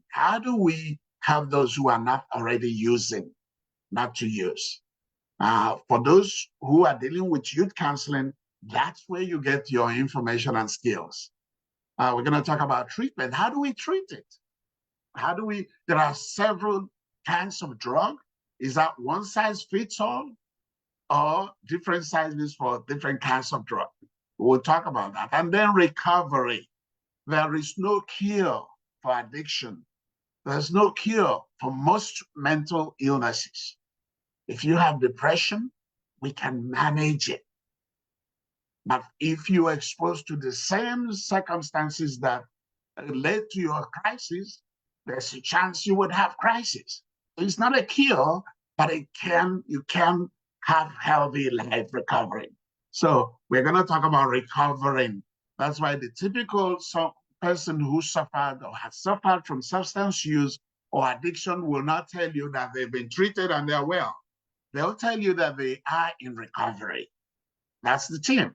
How do we help those who are not already using not to use? For those who are dealing with youth counseling, that's where you get your information and skills. We're going to talk about treatment. How do we treat it? How do we? There are several kinds of drug. Is that one size fits all, or different sizes for different kinds of drug? We'll talk about that. And then recovery. There is no cure for addiction. There's no cure for most mental illnesses. If you have depression, we can manage it. But if you are exposed to the same circumstances that led to your crisis, there's a chance you would have crisis. It's not a cure, but you can have healthy life recovery. So we're going to talk about recovering. That's why the typical person who suffered or has suffered from substance use or addiction will not tell you that they've been treated and they're well. They'll tell you that they are in recovery. That's the team.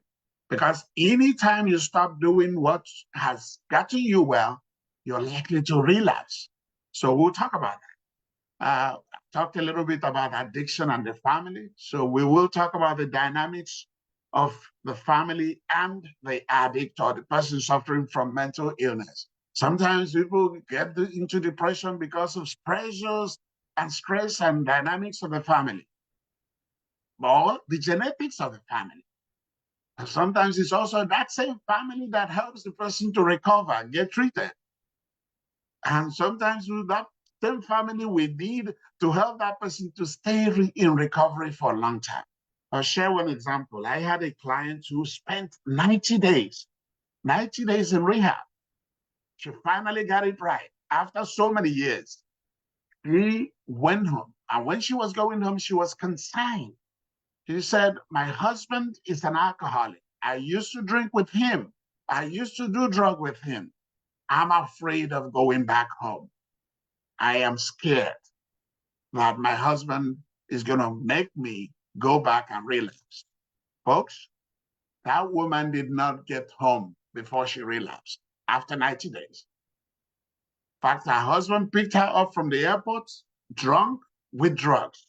Because anytime you stop doing what has gotten you well, you're likely to relapse. So we'll talk about that. Talked a little bit about addiction and the family. So we will talk about the dynamics of the family and the addict or the person suffering from mental illness. Sometimes people get into depression because of pressures and stress and dynamics of the family, or the genetics of the family. And sometimes it's also that same family that helps the person to recover and get treated. And sometimes with that same family, we need to help that person to stay in recovery for a long time. I'll share one example. I had a client who spent 90 days in rehab. She finally got it right after so many years. She went home. And when she was going home, she was consigned. She said, my husband is an alcoholic. I used to drink with him. I used to do drug with him. I'm afraid of going back home. I am scared that my husband is going to make me go back and relapse. Folks, that woman did not get home before she relapsed after 90 days. In fact, her husband picked her up from the airport, drunk with drugs.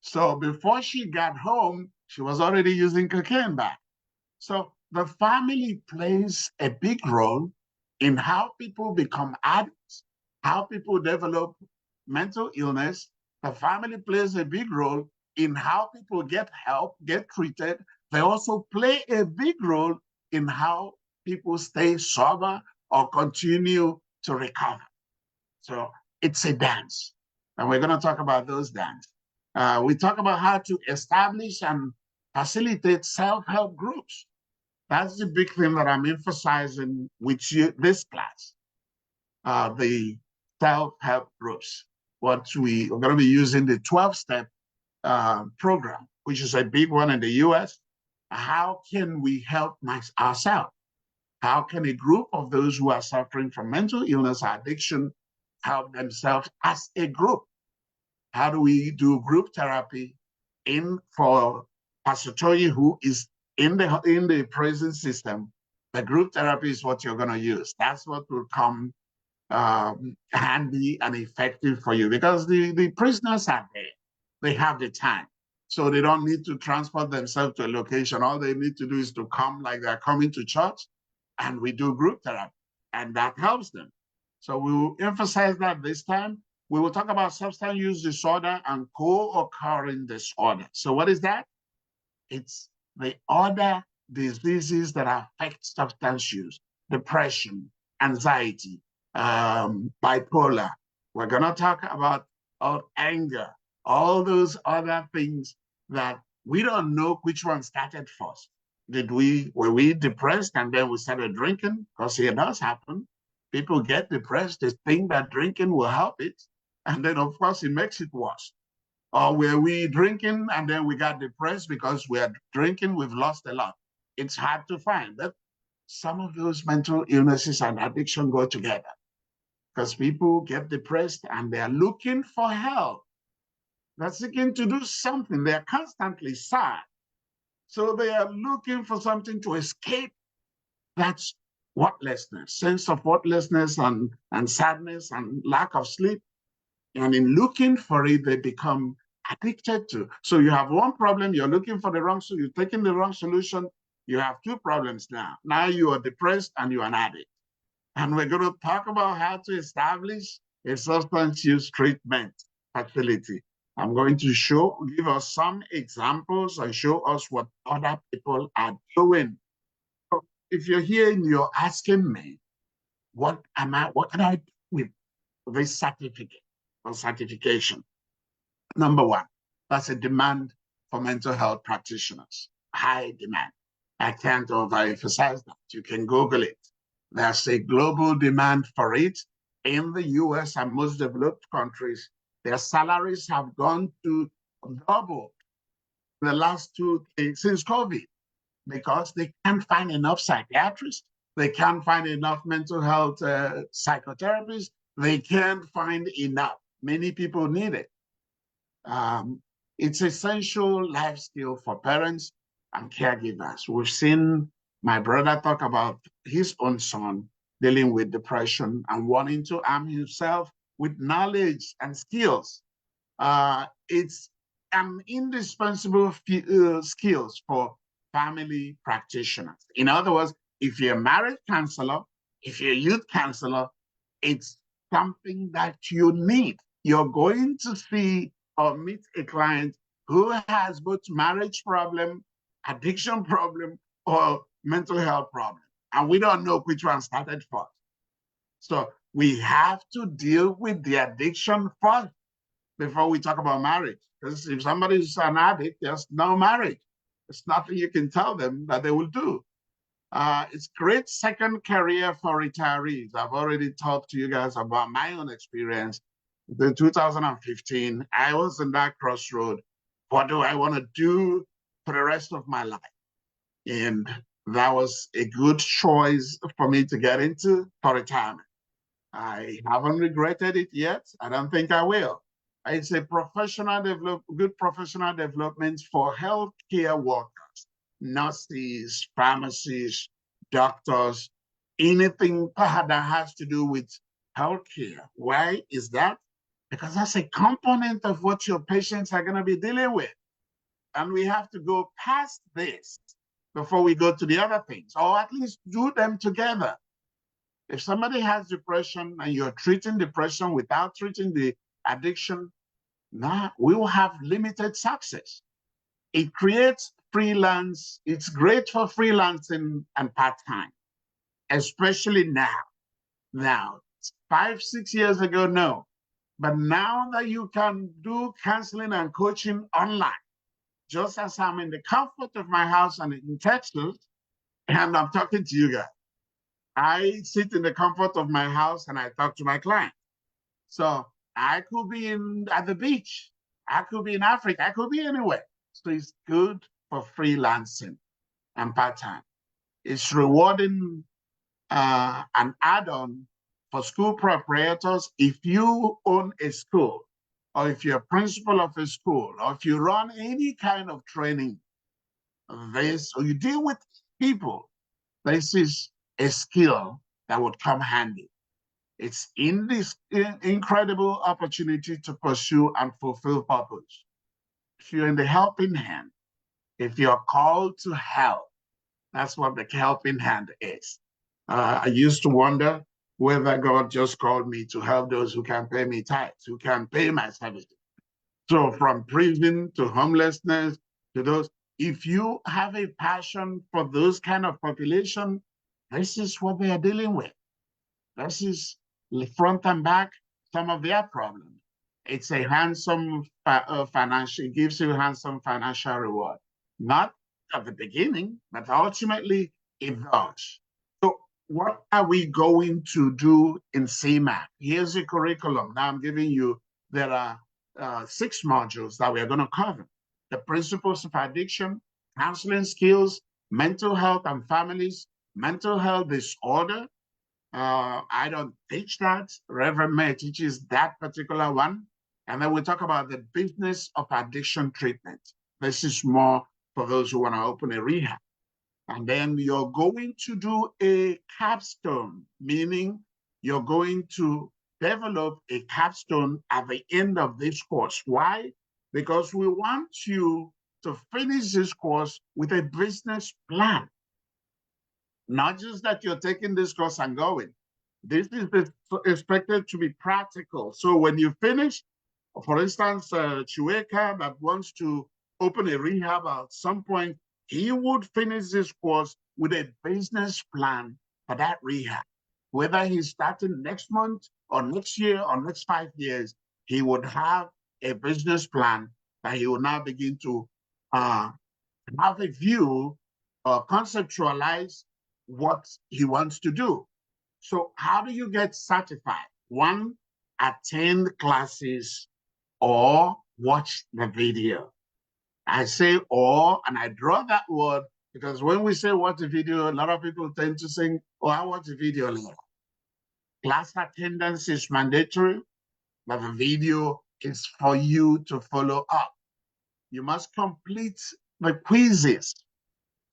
So before she got home, she was already using cocaine back. So the family plays a big role in how people become addicts, how people develop mental illness. The family plays a big role in how people get help, get treated. They also play a big role in how people stay sober or continue to recover. So it's a dance. And we're going to talk about those dances. We talk about how to establish and facilitate self-help groups. That's the big thing that I'm emphasizing with you this class, the self-help groups. We're going to be using the 12-step program, which is a big one in the US. How can we help ourselves? How can a group of those who are suffering from mental illness or addiction help themselves as a group? How do we do group therapy for Pastor Toyi, who is in the prison system? The group therapy is what you're going to use. That's what will come handy and effective for you, because the prisoners are there. They have the time. So they don't need to transport themselves to a location. All they need to do is to come like they're coming to church, and we do group therapy, and that helps them. So we will emphasize that this time. We will talk about substance use disorder and co-occurring disorder. So what is that? It's the other diseases that affect substance use: depression, anxiety, bipolar. We're going to talk about anger, all those other things that we don't know which one started first. Were we depressed and then we started drinking? Because it does happen. People get depressed, they think that drinking will help it, and then of course it makes it worse. Or were we drinking and then we got depressed because we are drinking, we've lost a lot. It's hard to find. But some of those mental illnesses and addiction go together, because people get depressed and they're looking for help. They're seeking to do something. They're constantly sad. So they are looking for something to escape that worthlessness, sense of worthlessness and sadness and lack of sleep. And in looking for it, they become addicted to. So you have one problem, you're looking for the wrong, so you're taking the wrong solution. You have two problems now. Now you are depressed and you're an addict. And we're going to talk about how to establish a substance use treatment facility. I'm going to give us some examples and show us what other people are doing. So if you're here and you're asking me, what can I do with this certificate or certification? Number one, that's a demand for mental health practitioners, high demand. I can't overemphasize that. You can Google it. There's a global demand for it. In the US and most developed countries, their salaries have gone to double the last since COVID, because they can't find enough psychiatrists, they can't find enough mental health psychotherapists, they can't find enough. Many people need it. It's essential life skill for parents and caregivers. We've seen my brother talk about his own son dealing with depression and wanting to arm himself with knowledge and skills. It's an indispensable skills for family practitioners. In other words, if you're a marriage counselor, if you're a youth counselor, it's something that you need. You're going to see or meet a client who has both marriage problem, addiction problem, or mental health problem. And we don't know which one started first. So we have to deal with the addiction first before we talk about marriage. Because if somebody's an addict, there's no marriage. There's nothing you can tell them that they will do. It's great second career for retirees. I've already talked to you guys about my own experience. In 2015, I was in that crossroad. What do I want to do for the rest of my life? And that was a good choice for me to get into for retirement. I haven't regretted it yet. I don't think I will. It's a good professional development for healthcare workers, nurses, pharmacists, doctors, anything that has to do with healthcare. Why is that? Because that's a component of what your patients are going to be dealing with. And we have to go past this before we go to the other things, or at least do them together. If somebody has depression and you're treating depression without treating the addiction, now we will have limited success. It creates freelance. It's great for freelancing and part-time, especially now. Now, 5, 6 years ago, no. But now that you can do counseling and coaching online, just as I'm in the comfort of my house and in Texas, and I'm talking to you guys, I sit in the comfort of my house and I talk to my client. So I could be at the beach, I could be in Africa, I could be anywhere. So it's good for freelancing and part-time. It's rewarding an add-on for school proprietors. If you own a school, or if you're a principal of a school, or if you run any kind of training, or you deal with people, this is a skill that would come handy. It's in this incredible opportunity to pursue and fulfill purpose. If you're in the helping hand, if you're called to help, that's what the helping hand is. I used to wonder whether God just called me to help those who can pay me tithes, who can pay my services. So from prison to homelessness to those, if you have a passion for those kind of population, this is what they are dealing with. This is front and back some of their problems. It's a handsome financial, it gives you a handsome financial reward. Not at the beginning, but ultimately it does. So what are we going to do in CMHAC? Here's the curriculum. Now I'm giving you, there are 6 modules that we're going to cover. The principles of addiction, counseling skills, mental health and families, mental health disorder. I don't teach that. Reverend May teaches that particular one. And then we talk about the business of addiction treatment. This is more for those who want to open a rehab. And then you're going to do a capstone, meaning you're going to develop a capstone at the end of this course. Why? Because we want you to finish this course with a business plan. Not just that you're taking this course and going. This is expected to be practical. So when you finish, for instance, Chueka that wants to open a rehab at some point, he would finish this course with a business plan for that rehab. Whether he's starting next month or next year or next 5 years, he would have a business plan that he will now begin to have a view or conceptualize what he wants to do. So how do you get certified? One, attend classes or watch the video. I say or, and I draw that word because when we say watch the video, a lot of people tend to say, oh, I watch the video later. Class attendance is mandatory, but the video is for you to follow up. You must complete the quizzes.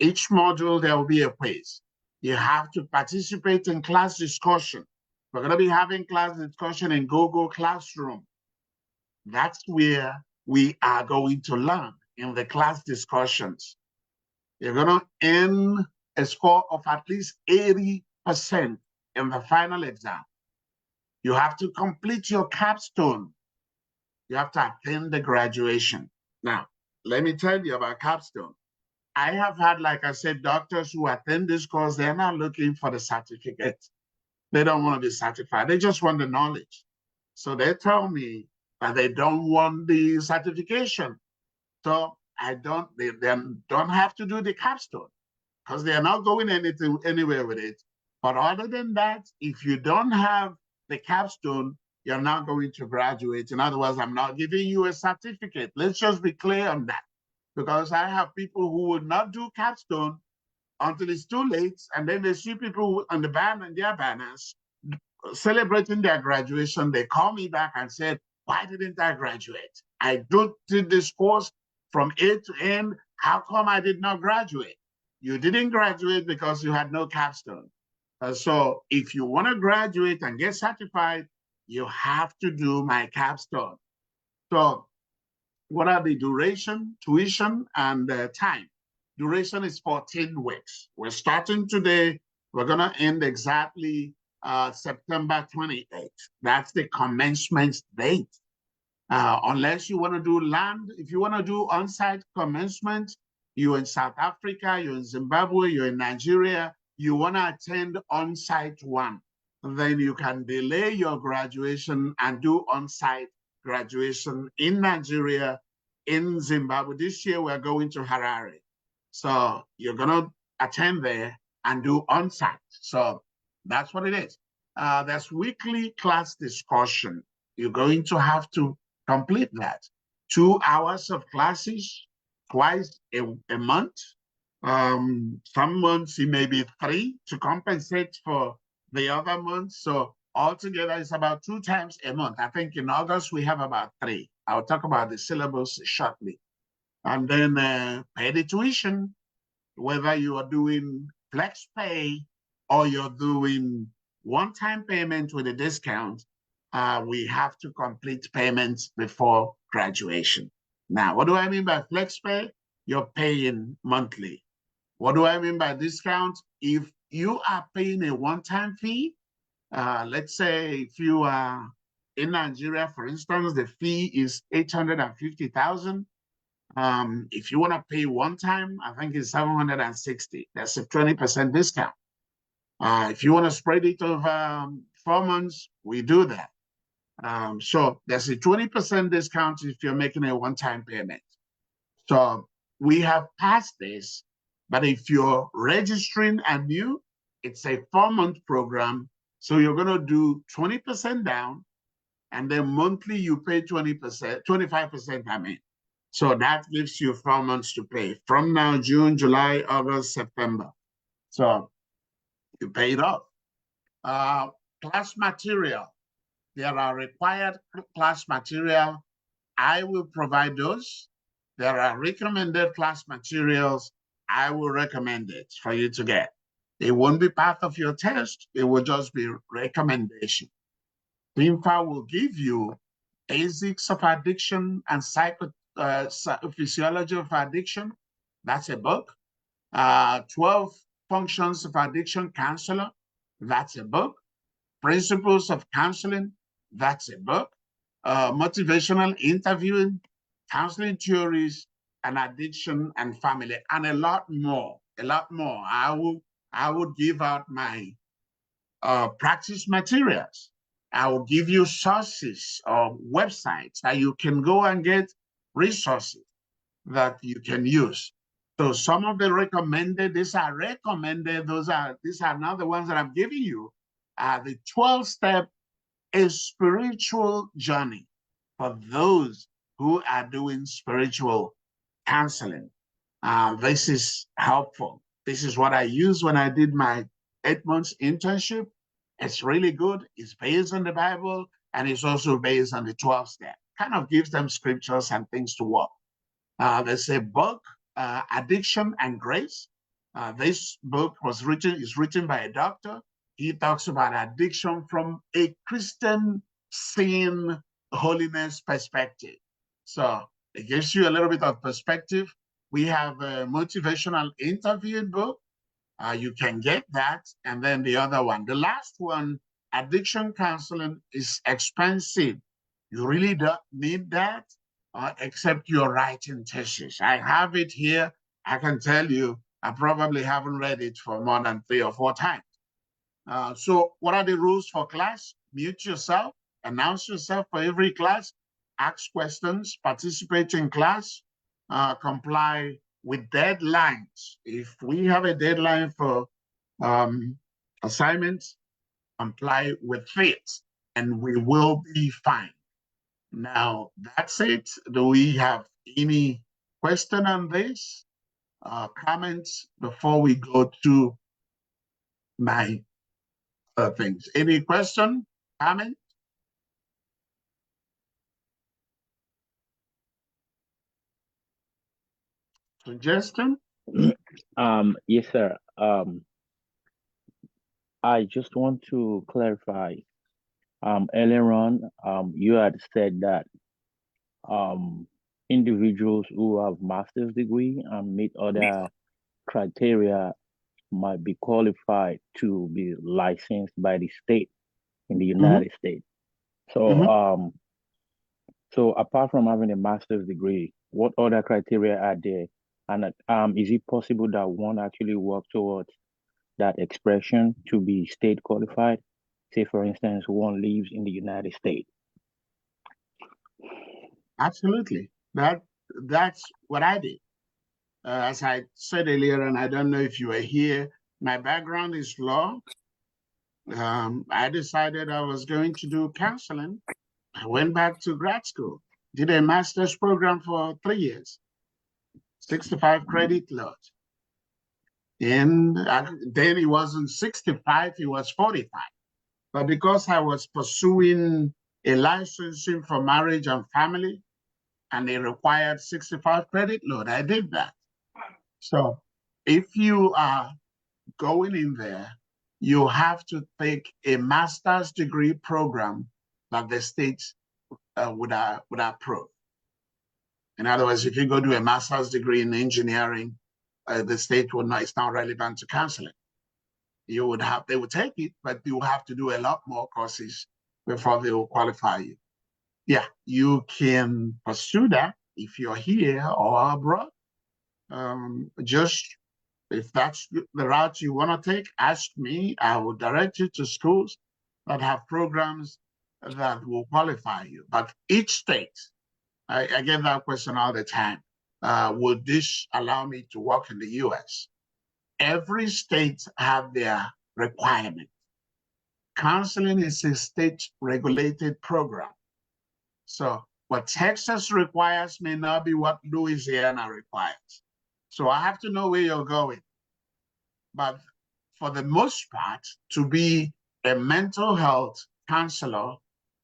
Each module, there will be a quiz. You have to participate in class discussion. We're going to be having class discussion in Google Classroom. That's where we are going to learn in the class discussions. You're going to earn a score of at least 80% in the final exam. You have to complete your capstone. You have to attend the graduation. Now, let me tell you about capstone. I have had, like I said, doctors who attend this course, they're not looking for the certificate. They don't want to be certified. They just want the knowledge. So they tell me that they don't want the certification. So they don't have to do the capstone because they're not going anywhere with it. But other than that, if you don't have the capstone, you're not going to graduate. In other words, I'm not giving you a certificate. Let's just be clear on that. Because I have people who would not do capstone until it's too late, and then they see people on the banner and their banners celebrating their graduation. They call me back and said, why didn't I graduate? I did this course from A to N. How come I did not graduate? You didn't graduate because you had no capstone. So if you want to graduate and get certified, you have to do my capstone. So what are the duration, tuition, and time? Duration is 14 weeks. We're starting today. We're going to end exactly September 28th. That's the commencement date. Unless you want to do land, if you want to do on-site commencement, you're in South Africa, you're in Zimbabwe, you're in Nigeria, you want to attend on-site one, then you can delay your graduation and do on-site graduation in Nigeria, in Zimbabwe. This year, we're going to Harare. So you're going to attend there and do on-site. So that's what it is. There's weekly class discussion. You're going to have to complete that. 2 hours of classes twice a month. Some months it may be 3 to compensate for the other months. So altogether, it's about 2 times a month. I think in August, we have about 3. I'll talk about the syllabus shortly. And then pay the tuition, whether you are doing flex pay or you're doing one-time payment with a discount, we have to complete payments before graduation. Now, what do I mean by flex pay? You're paying monthly. What do I mean by discount? If you are paying a one-time fee, let's say if you are in Nigeria, for instance, the fee is 850,000. If you want to pay one time, I think it's 760. That's a 20% discount. If you want to spread it over 4 months, we do that. So there's a 20% discount if you're making a one-time payment. So we have passed this, but if you're registering anew, it's a 4-month program. So you're going to do 20% down, and then monthly you pay 20%, 25%, I mean. So that gives you 4 months to pay from now, June, July, August, September. So you pay it off. Class material. There are required class material. I will provide those. There are recommended class materials. I will recommend it for you to get. It won't be part of your test. It will just be recommendation. CMHAC will give you basics of addiction and physiology of addiction. That's a book. 12 functions of addiction counselor. That's a book. Principles of counseling. That's a book. Motivational interviewing, counseling theories, and addiction and family, and a lot more. I will give out my practice materials. I will give you sources or websites that you can go and get resources that you can use. So some of the recommended, these are recommended, these are not the ones that I'm giving you. The 12-step is spiritual journey for those who are doing spiritual counseling. This is helpful. This is what I used when I did my 8 months internship. It's really good. It's based on the Bible, and it's also based on the 12 step. Kind of gives them scriptures and things to work. There's a book, Addiction and Grace. This book is written by a doctor. He talks about addiction from a Christian sin holiness perspective. So it gives you a little bit of perspective. We have a motivational interviewing book. You can get that. And then the other one, the last one, addiction counseling, is expensive. You really don't need that, except you're writing thesis. I have it here. I can tell you, I probably haven't read it for more than 3 or 4 times. So what are the rules for class? Mute yourself, announce yourself for every class, ask questions, participate in class, comply with deadlines. If we have a deadline for assignments, comply with it, and we will be fine. Now, that's it. Do we have any question on this? Comments before we go to my things? Any question, comment? Suggestion? Yes, sir. I just want to clarify. Earlier on, you had said that individuals who have master's degree and meet other criteria might be qualified to be licensed by the state in the United States. So, so apart from having a master's degree, what other criteria are there? And is it possible that one actually work towards that expression to be state qualified? Say, for instance, one lives in the United States. Absolutely. That's what I did. As I said earlier, and I don't know if you were here, my background is law. I decided I was going to do counseling. I went back to grad school, did a master's program for 3 years, 65 credit load. And then it wasn't 65, it was 45. But because I was pursuing a licensing for marriage and family, and it required 65 credit load, I did that. So if you are going in there, you have to take a master's degree program that the state would approve. In other words, if you go do a master's degree in engineering, the state would not, it's not relevant to counseling. They would take it, but you have to do a lot more courses before they will qualify you. Yeah, you can pursue that if you're here or abroad. Just if that's the route you want to take, ask me. I will direct you to schools that have programs that will qualify you. But each state, I get that question all the time. Would this allow me to work in the US? Every state have their requirement. Counseling is a state-regulated program. So what Texas requires may not be what Louisiana requires. So I have to know where you're going. But for the most part, to be a mental health counselor,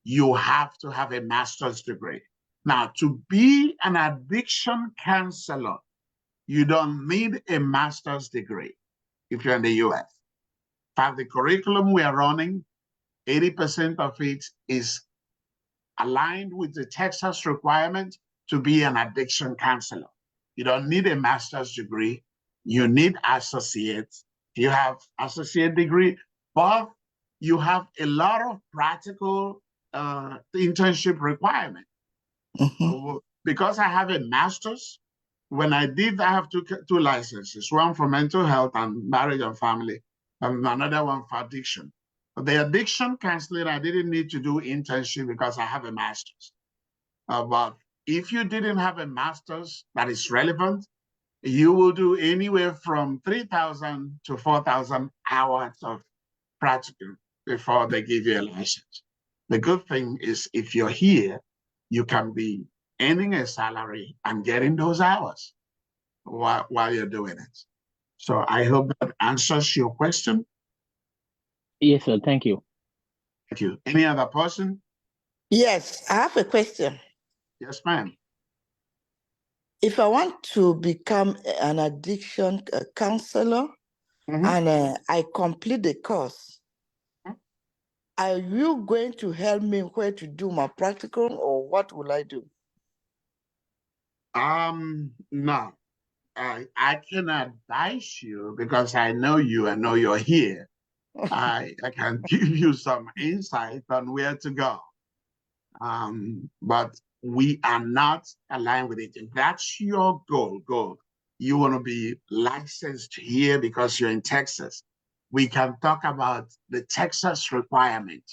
you have to have a master's degree. Now, to be an addiction counselor, you don't need a master's degree if you're in the US. In fact, the curriculum we are running, 80% of it is aligned with the Texas requirement to be an addiction counselor. You don't need a master's degree. You need associates. You have associate degree, but you have a lot of practical internship requirement. Because I have a master's, when I did, I have two licenses, one for mental health and marriage and family, and another one for addiction. The addiction counseling, I didn't need to do internship because I have a master's. But if you didn't have a master's that is relevant, you will do anywhere from 3,000 to 4,000 hours of practicum before they give you a license. The good thing is if you're here, you can be earning a salary and getting those hours while you're doing it. So I hope that answers your question. Yes, sir. Thank you. Thank you. Any other person? Yes, I have a question. Yes, ma'am. If I want to become an addiction counselor and I complete the course, are you going to help me where to do my practical, or what will I do? No. I can advise you because I know you and know you're here. I can give you some insight on where to go. But we are not aligned with it. If that's your goal, you want to be licensed here because you're in Texas, we can talk about the Texas requirement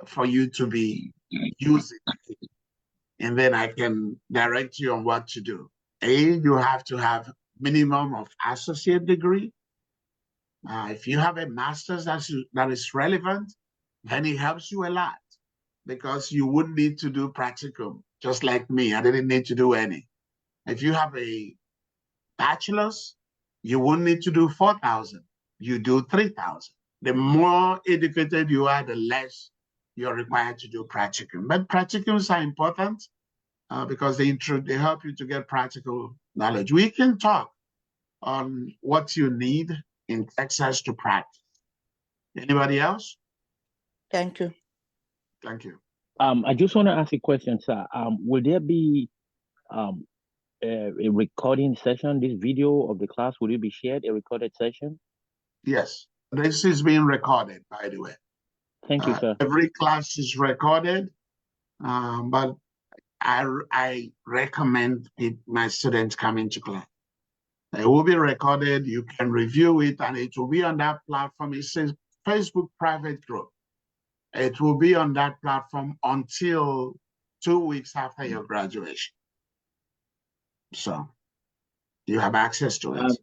for you to be using it. And then I can direct you on what to do. You have to have minimum of associate degree. If you have a master's that is relevant, then it helps you a lot because you wouldn't need to do practicum, just like me. I didn't need to do any. If you have a bachelor's, you wouldn't need to do 4,000. You do 3,000. The more educated you are, the less you're required to do practicum. But practicums are important because they help you to get practical knowledge. We can talk on what you need in Texas to practice. Anybody else? Thank you. Thank you. I just want to ask a question, sir. Will there be a recording session, this video of the class, will it be shared, a recorded session? Yes, this is being recorded, by the way. Thank you, sir. Every class is recorded, but I recommend my students coming to class. It will be recorded, you can review it, and it will be on that platform. It says Facebook private group. It will be on that platform until 2 weeks after your graduation. So you have access to it.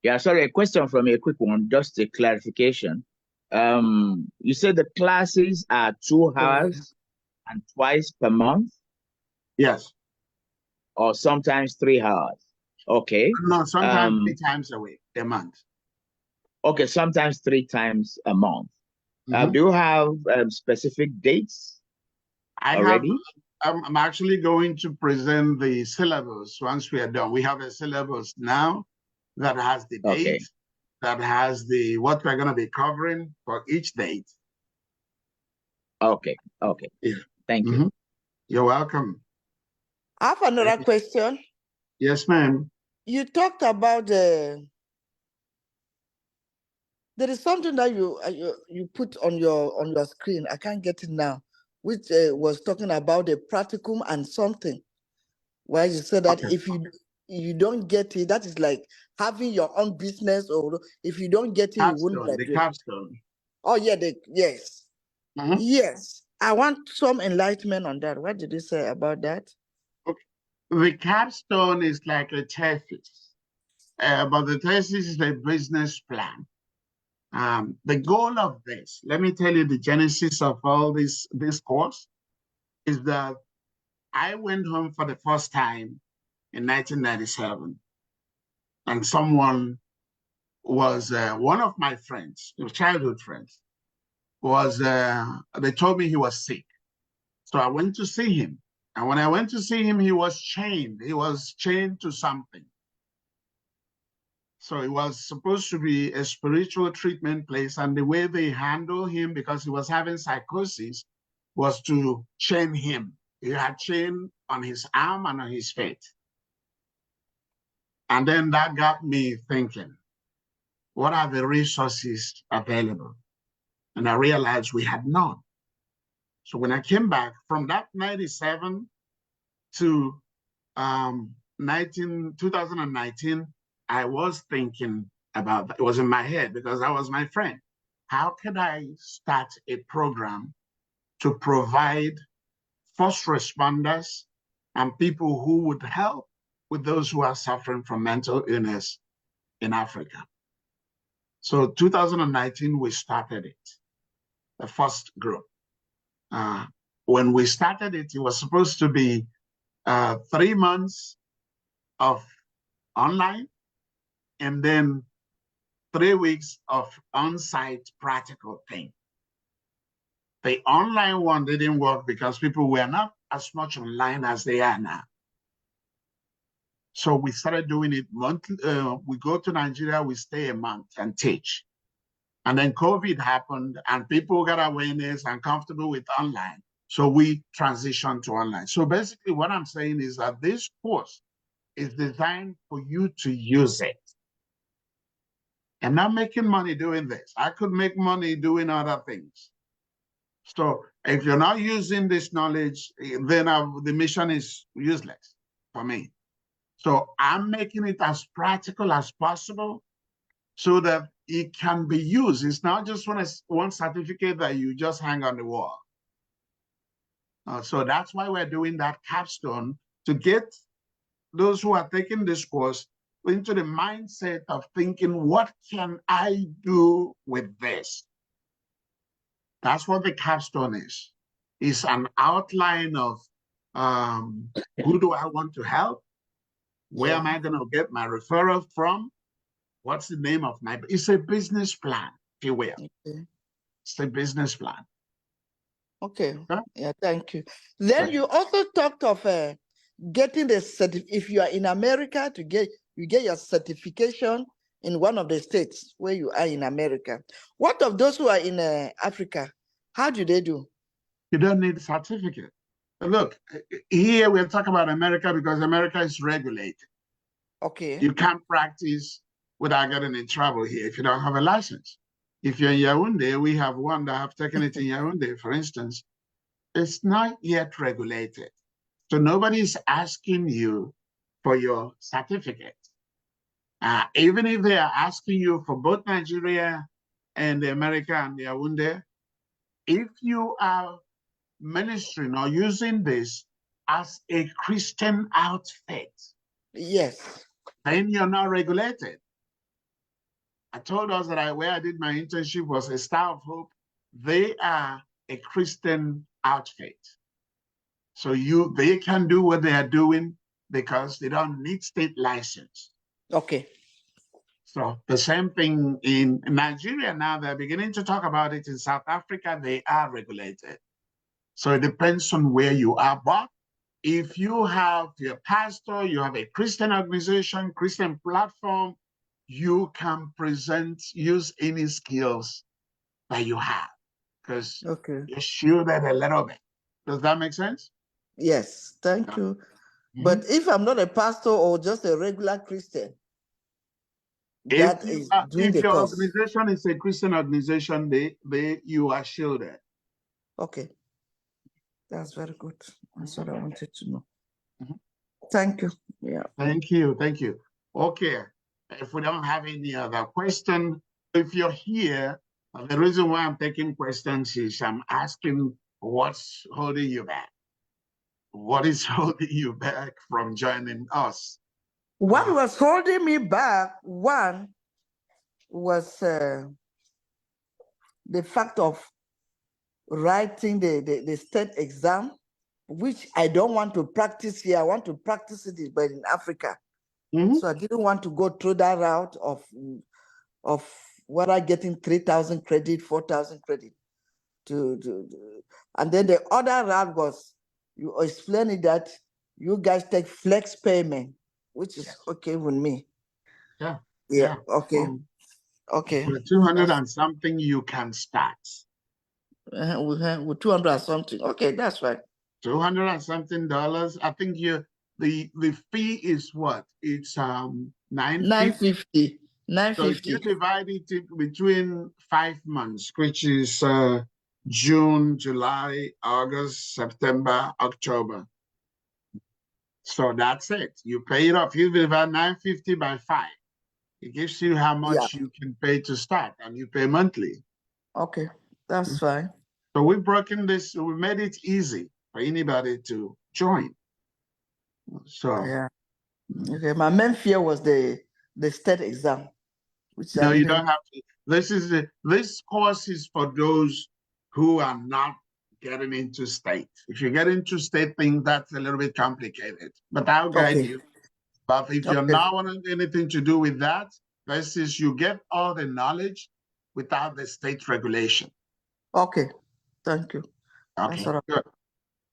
Yeah, sorry, a question from a quick one, just a clarification. You said the classes are 2 hours and twice per month? Yes. Or sometimes 3 hours? Okay. No, sometimes 3 times a month. Okay, sometimes 3 times a month. Do you have specific dates already? I'm actually going to present the syllabus once we are done. We have a syllabus now that has the date, that has what we're going to be covering for each date. Okay. Yeah. Thank you. You're welcome. I have another question. Yes, ma'am. You talked about there is something that you put on your screen. I can't get it now, which was talking about the practicum and something. Where you said that if you don't get it, that is like having your own business, or if you don't get it, you wouldn't graduate. The capstone. Oh yeah, yes. Yes. I want some enlightenment on that. What did you say about that? Okay. The capstone is like a thesis, but the thesis is a business plan. The goal of this, let me tell you the genesis of all this course, is that I went home for the first time in 1997, and someone was one of my friends, childhood friends, they told me he was sick. So I went to see him. And when I went to see him, he was chained. He was chained to something. So it was supposed to be a spiritual treatment place. And the way they handled him, because he was having psychosis, was to chain him. He had chain on his arm and on his feet. And then that got me thinking, what are the resources available? And I realized we had none. So when I came back from that 97 to 2019, I was thinking about that. It was in my head because that was my friend. How could I start a program to provide first responders and people who would help with those who are suffering from mental illness in Africa? So 2019, we started it, the first group. When we started it, it was supposed to be 3 months of online and then 3 weeks of on-site practical thing. The online one didn't work because people were not as much online as they are now. So we started doing it monthly. We go to Nigeria, we stay a month and teach. And then COVID happened and people got awareness and comfortable with online. So we transitioned to online. So basically what I'm saying is that this course is designed for you to use it. I'm not making money doing this. I could make money doing other things. So if you're not using this knowledge, then the mission is useless for me. So I'm making it as practical as possible so that it can be used. It's not just one certificate that you just hang on the wall. So that's why we're doing that capstone, to get those who are taking this course into the mindset of thinking, what can I do with this? That's what the capstone is. It's an outline of who do I want to help? Where am I going to get my referral from? What's the name of my, it's a business plan, if you will. Okay. It's a business plan. Okay. Yeah, thank you. Then you also talked of getting the certificate. If you are in America, you get your certification in one of the states where you are in America. What of those who are in Africa? How do they do? You don't need a certificate. Look, here we're talking about America because America is regulated. Okay. You can't practice without getting in trouble here if you don't have a license. If you're in Yaoundé, we have one that have taken it in Yaoundé, for instance. It's not yet regulated. So nobody's asking you for your certificate. Even if they are asking you for both Nigeria and America and Yaoundé, if you are ministering or using this as a Christian outfit, yes, then you're not regulated. I told us that where I did my internship was a Star of Hope. They are a Christian outfit. So they can do what they are doing because they don't need state license. Okay. So the same thing in Nigeria now, they're beginning to talk about it. In South Africa, they are regulated. So it depends on where you are. But if you have your pastor, you have a Christian organization, Christian platform, you can use any skills that you have because you're shielded a little bit. Does that make sense? Yes, thank you. But if I'm not a pastor or just a regular Christian, if your organization is a Christian organization, you are shielded. Okay. That's very good. That's what I wanted to know. Thank you. Yeah. Thank you. Thank you. Okay. If we don't have any other question, if you're here, the reason why I'm taking questions is I'm asking what's holding you back? What is holding you back from joining us? What was holding me back, one, was the fact of writing the state exam, which I don't want to practice here. I want to practice it, but in Africa. So I didn't want to go through that route of whether getting 3,000 credit, 4,000 credit. And then the other route was you explain it that you guys take flex payment, which is okay with me. Yeah. Yeah. Okay. Well, Okay. for 200 and something, you can start. With 200 and something. Okay, that's right. 200 and something dollars. I think the fee is what? It's 950. 950. So if you divide it between 5 months, which is June, July, August, September, October. So that's it. You pay it off. You divide 950 by 5. It gives you how much you can pay to start, and you pay monthly. Okay, that's fine. So we've broken this. We made it easy for anybody to join. So yeah. Okay, my main fear was the state exam, which no, you don't have to. This course is for those who are not getting into state. If you get into state things, that's a little bit complicated. But I'll guide you. But if you're not wanting anything to do with that, this is you get all the knowledge without the state regulation. Okay, thank you. Okay, good.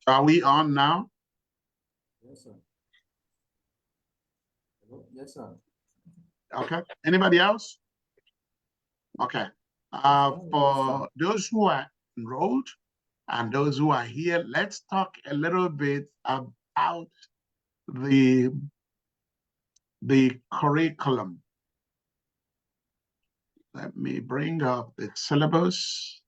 Are we on now? Yes, sir. Yes, sir. Okay. Anybody else? Okay. For those who are enrolled and those who are here, let's talk a little bit about the curriculum. Let me bring up the syllabus.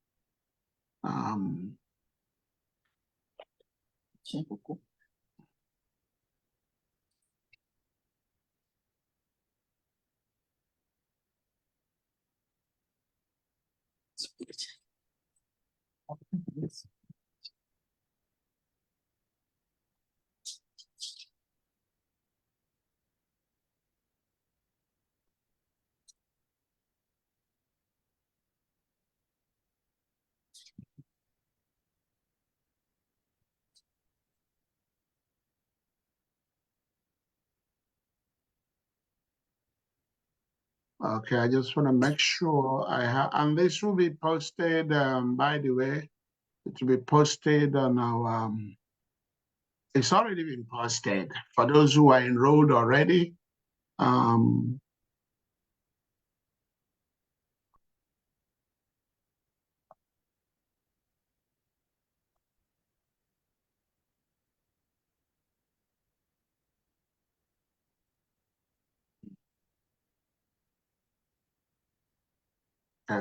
Okay, I just want to make sure I have, and this will be posted, by the way, it will be posted on our, it's already been posted. For those who are enrolled already,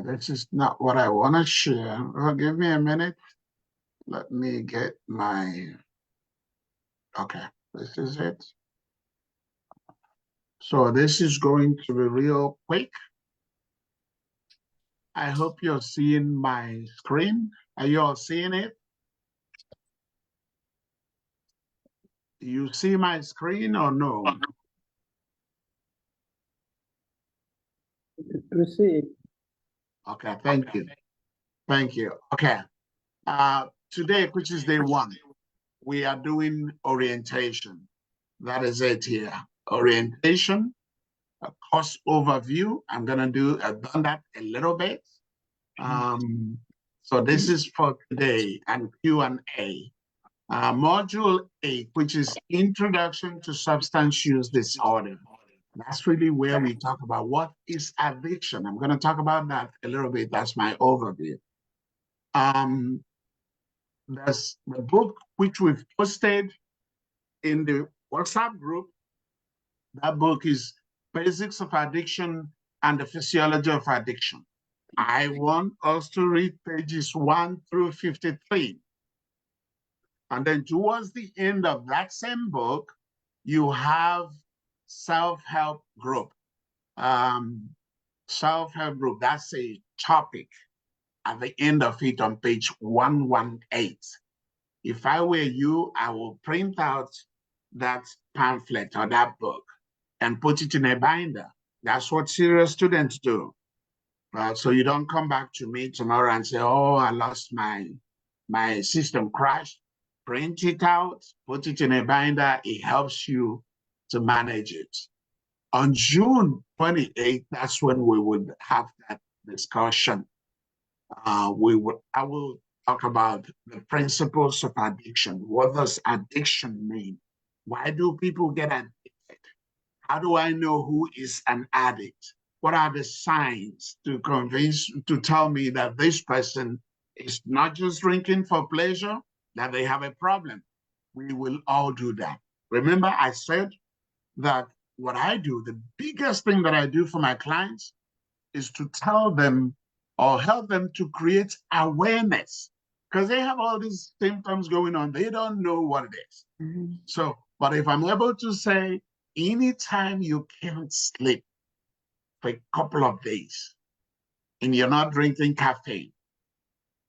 this is not what I want to share. Well, give me a minute. Let me get my, okay, this is it. So this is going to be real quick. I hope you're seeing my screen. Are you all seeing it? Do you see my screen or no? Proceed. Okay, thank you. Thank you. Okay. Today, which is day 1, we are doing orientation. That is it here. Orientation, a course overview. I'm gonna do, I've done that a little bit. So this is for today and Q&A. Module 8, which is Introduction to Substance Use Disorder. That's really where we talk about what is addiction. I'm going to talk about that a little bit. That's my overview. There's the book which we've posted in the WhatsApp group. That book is Basics of Addiction and the Physiology of Addiction. I want us to read pages 1 through 53. And then towards the end of that same book, you have self-help group. Self-help group, that's a topic at the end of it on page 118. If I were you, I will print out that pamphlet or that book and put it in a binder. That's what serious students do. So you don't come back to me tomorrow and say, oh, I lost my system crashed. Print it out, put it in a binder. It helps you to manage it. On June 28th, that's when we would have that discussion. I will talk about the principles of addiction. What does addiction mean? Why do people get addicted? How do I know who is an addict? What are the signs to tell me that this person is not just drinking for pleasure, that they have a problem? We will all do that. Remember, I said that what I do, the biggest thing that I do for my clients is to tell them or help them to create awareness, because they have all these symptoms going on. They don't know what it is. Mm-hmm. So, but if I'm able to say, anytime you can't sleep for a couple of days and you're not drinking caffeine,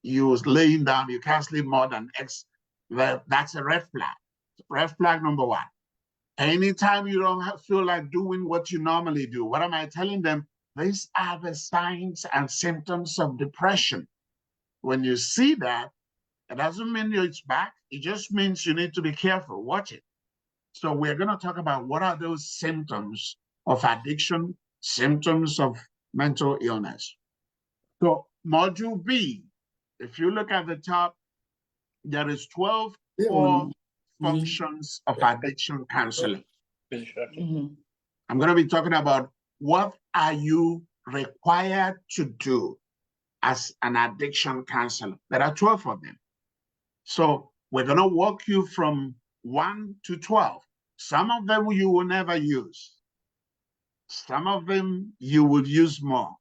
you're laying down, you can't sleep more than X, that's a red flag. Red flag number one. Anytime you don't feel like doing what you normally do, what am I telling them? These are the signs and symptoms of depression. When you see that, it doesn't mean it's back. It just means you need to be careful. Watch it. So we're going to talk about what are those symptoms of addiction, symptoms of mental illness. So module B, if you look at the top, there is 12 core functions of addiction counseling. Mm-hmm. I'm going to be talking about what are you required to do as an addiction counselor. There are 12 of them. So we're going to walk you from 1 to 12. Some of them you will never use. Some of them you will use more.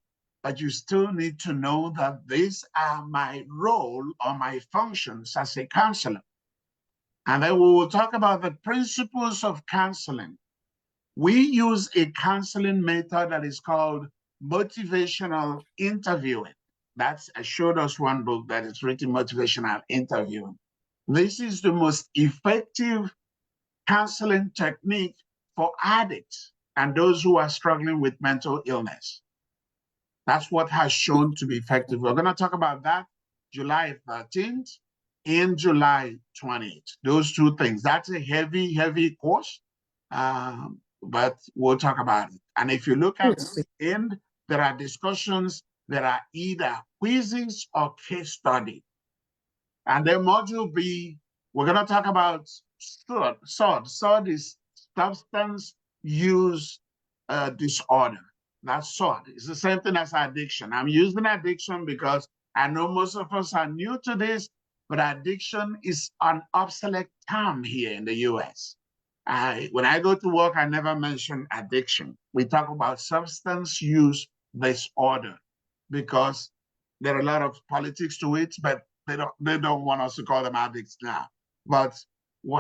But you still need to know that these are my role or my functions as a counselor. And then we will talk about the principles of counseling. We use a counseling method that is called motivational interviewing. I showed us one book that is written motivational interviewing. This is the most effective counseling technique for addicts and those who are struggling with mental illness. That's what has shown to be effective. We're going to talk about that July 13th and July 20th. Those two things. That's a heavy, heavy course. But we'll talk about it. And if you look at the end, there are discussions, there are either quizzes or case study. And then module B, we're going to talk about SOD. SOD is substance use disorder. That's SOD. It's the same thing as addiction. I'm using addiction because I know most of us are new to this, but addiction is an obsolete term here in the US. When I go to work, I never mention addiction. We talk about substance use disorder because there are a lot of politics to it, but they don't want us to call them addicts now. But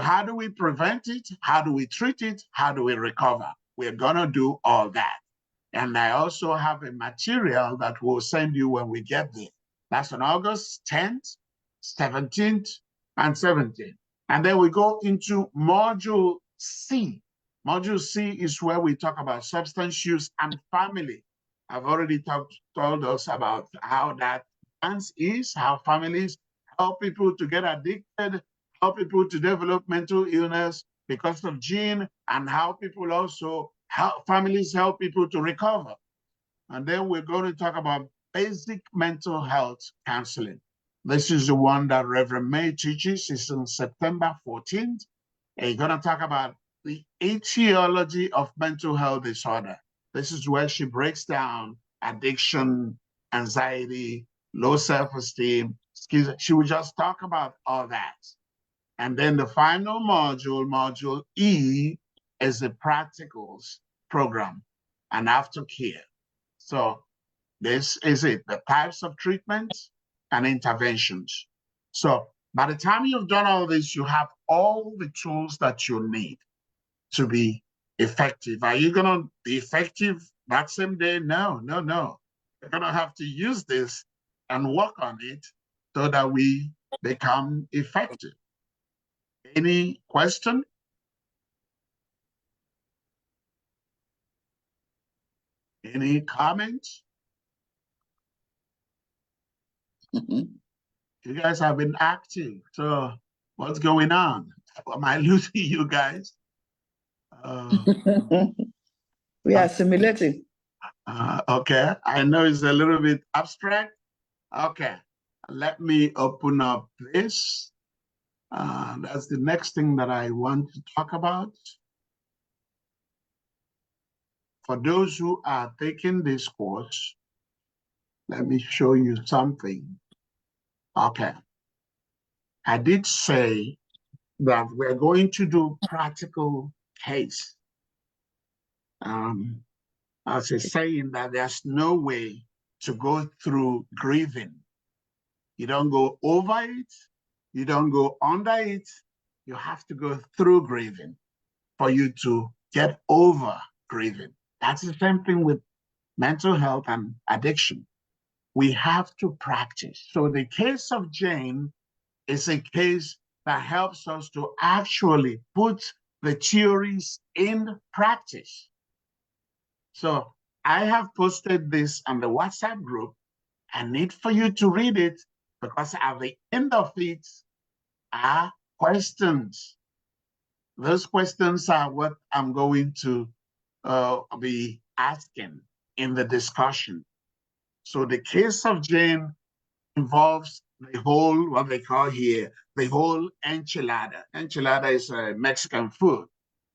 how do we prevent it? How do we treat it? How do we recover? We're gonna do all that. And I also have a material that we'll send you when we get there. That's on August 10th, 17th, and 17th. And then we go into module C. Module C is where we talk about substance use and family. I've already told us about how that is, how families help people to get addicted, help people to develop mental illness because of gene, and how people also families help people to recover. And then we're going to talk about basic mental health counseling. This is the one that Reverend May teaches. It's on September 14th. And you're going to talk about the etiology of mental health disorder. This is where she breaks down addiction, anxiety, low self-esteem. She will just talk about all that. And then the final module, module E, is the practicals program and aftercare. So this is it, the types of treatments and interventions. So by the time you've done all this, you have all the tools that you need to be effective. Are you going to be effective that same day? No, no, no. You're going to have to use this and work on it so that we become effective. Any question? Any comments? You guys have been active, so what's going on? Am I losing you guys? We are assimilating. Okay, I know it's a little bit abstract. Okay, Let me open up this. That's the next thing that I want to talk about. For those who are taking this course, let me show you something. Okay. I did say that we're going to do practical case. As a saying that there's no way to go through grieving. You don't go over it, you don't go under it, you have to go through grieving for you to get over grieving. That's the same thing with mental health and addiction. We have to practice. So the case of Jane is a case that helps us to actually put the theories in practice. So I have posted this on the WhatsApp group. I need for you to read it because at the end of it are questions. Those questions are what I'm going to be asking in the discussion. So the case of Jane involves the whole, what they call here, the whole enchilada. Enchilada is a Mexican food,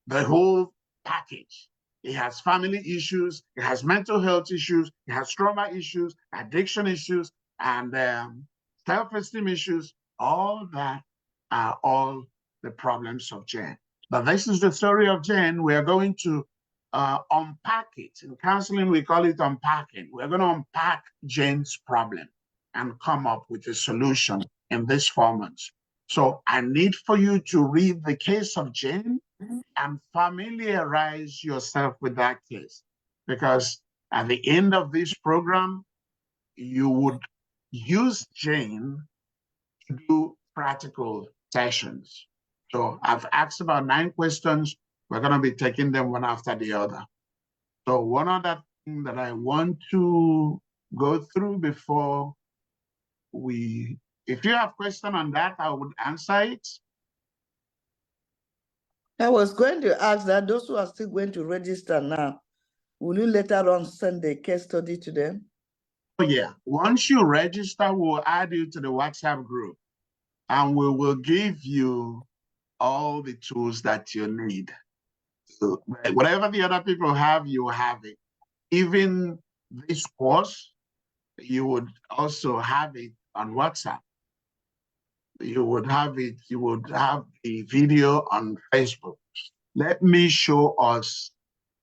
the whole package. It has family issues, it has mental health issues, it has trauma issues, addiction issues, and self-esteem issues. All that are all the problems of Jane. But this is the story of Jane. We are going to unpack it. In counseling, we call it unpacking. We're going to unpack Jane's problem and come up with a solution in this format. So I need for you to read the case of Jane and familiarize yourself with that case. Because at the end of this program, you would use Jane to do practical sessions. So I've asked about 9 questions. We're going to be taking them one after the other. So one other thing that I want to go through before if you have question on that, I would answer it. I was going to ask that those who are still going to register now, will you later on send the case study to them? Oh yeah, once you register, we'll add you to the WhatsApp group and we will give you all the tools that you need. So whatever the other people have, you have it. Even this course, you would also have it on WhatsApp. You would have it, you would have the video on Facebook. Let me show us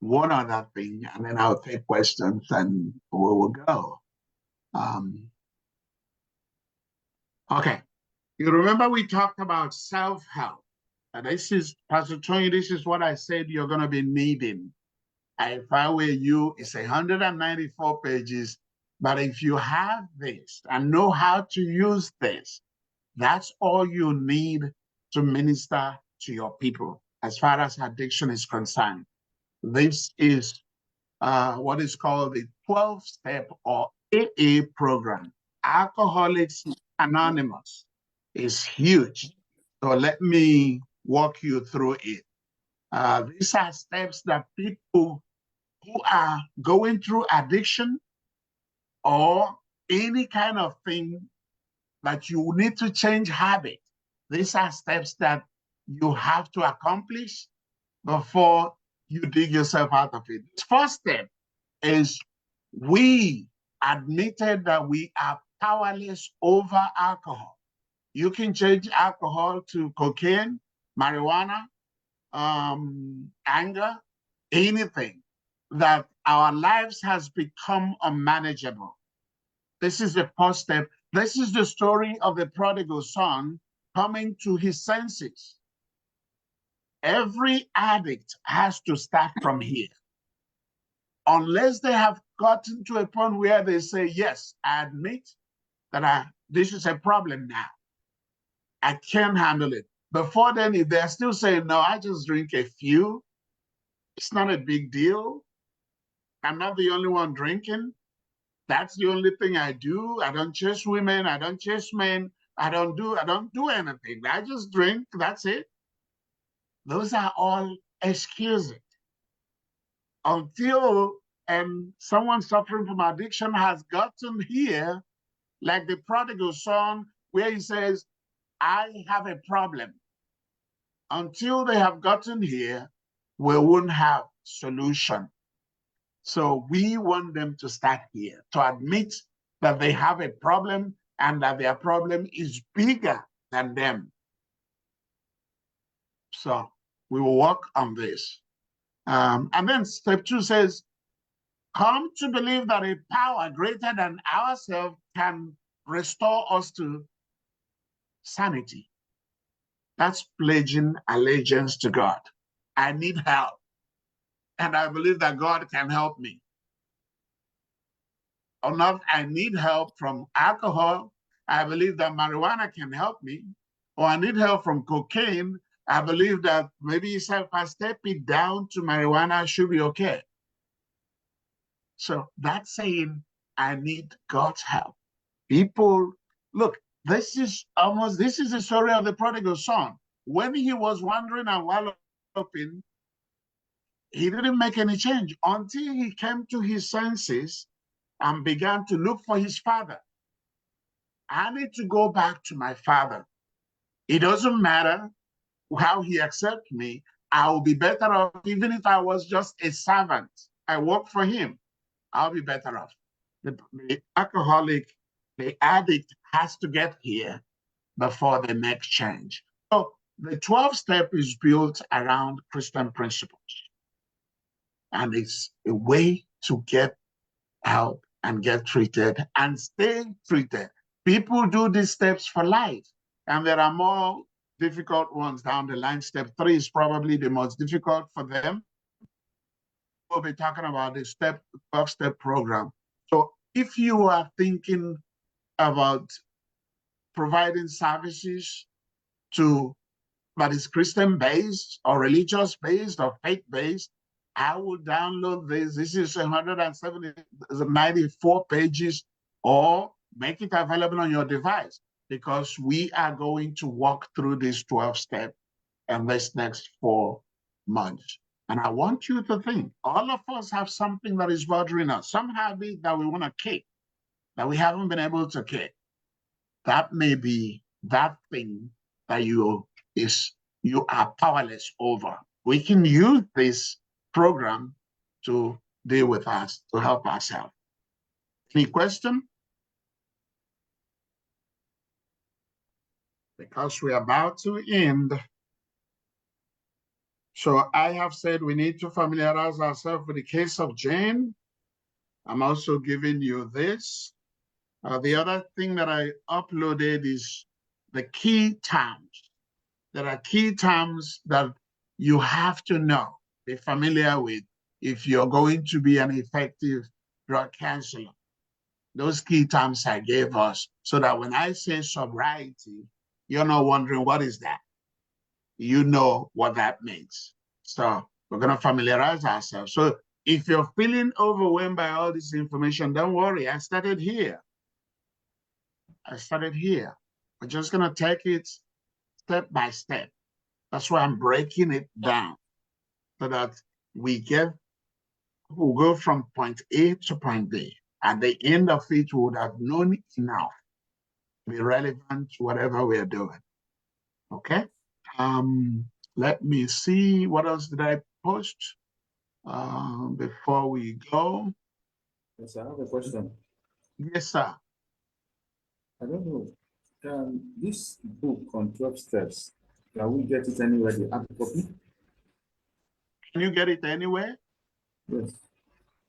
one other thing, and then I'll take questions and we will go. Okay, you remember we talked about self-help. And this is, Pastor Tony, this is what I said you're gonna be needing. If I were you, it's 194 pages, but if you have this and know how to use this, that's all you need to minister to your people as far as addiction is concerned. This is what is called the 12-step or AA program. Alcoholics Anonymous is huge. So let me walk you through it. These are steps that people who are going through addiction or any kind of thing that you need to change habit. These are steps that you have to accomplish before you dig yourself out of it. The first step is we admitted that we are powerless over alcohol. You can change alcohol to cocaine, marijuana, anger, anything, that our lives has become unmanageable. This is the first step. This is the story of the prodigal son coming to his senses. Every addict has to start from here. Unless they have gotten to a point where they say, yes, I admit that this is a problem now. I can't handle it. Before then, if they're still saying, no, I just drink a few, it's not a big deal. I'm not the only one drinking. That's the only thing I do. I don't chase women. I don't chase men. I don't do anything. I just drink. That's it. Those are all excuses. Until someone suffering from addiction has gotten here like the prodigal son, where he says, I have a problem. Until they have gotten here, we won't have solution. So we want them to start here, to admit that they have a problem and that their problem is bigger than them. So we will work on this. And then step 2 says, come to believe that a power greater than ourselves can restore us to sanity. That's pledging allegiance to God. I need help, and I believe that God can help me. Or not, I need help from alcohol. I believe that marijuana can help me. Or I need help from cocaine. I believe that maybe if I step it down to marijuana, I should be okay. So that's saying I need God's help. People, look, this is the story of the prodigal son. When he was wandering and wallowing, he didn't make any change until he came to his senses and began to look for his father. I need to go back to my father. It doesn't matter how he accepts me. I will be better off even if I was just a servant. I work for him. I'll be better off. The alcoholic, the addict has to get here before the next change. So the 12 step is built around Christian principles. And it's a way to get help and get treated and stay treated. People do these steps for life. And there are more difficult ones down the line. Step 3 is probably the most difficult for them. We'll be talking about the 12-step program. So if you are thinking about providing services that is Christian-based or religious-based or faith-based, I will download this. This is 194 pages, or make it available on your device, because we are going to walk through this 12-step in this next 4 months. And I want you to think, all of us have something that is bothering us, some habit that we want to kick, that we haven't been able to kick. That may be that thing that you are powerless over. We can use this program to deal with us, to help ourselves. Any question? Because we're about to end. So I have said we need to familiarize ourselves with the case of Jane. I'm also giving you this. The other thing that I uploaded is the key terms. There are key terms that you have to know, be familiar with, if you're going to be an effective drug counselor. Those key terms I gave us, so that when I say sobriety, you're not wondering, what is that? You know what that means. So we're going to familiarize ourselves. So if you're feeling overwhelmed by all this information, don't worry. I started here. We're just going to take it step by step. That's why I'm breaking it down, so that we'll go from point A to point B. At the end of it, we would have known enough to be relevant to whatever we're doing. Okay? Let me see, what else did I post before we go? Yes, I have a question. Yes, sir. I don't know. This book on 12 steps, can we get it anywhere? The hard copy? Can you get it anywhere? Yes.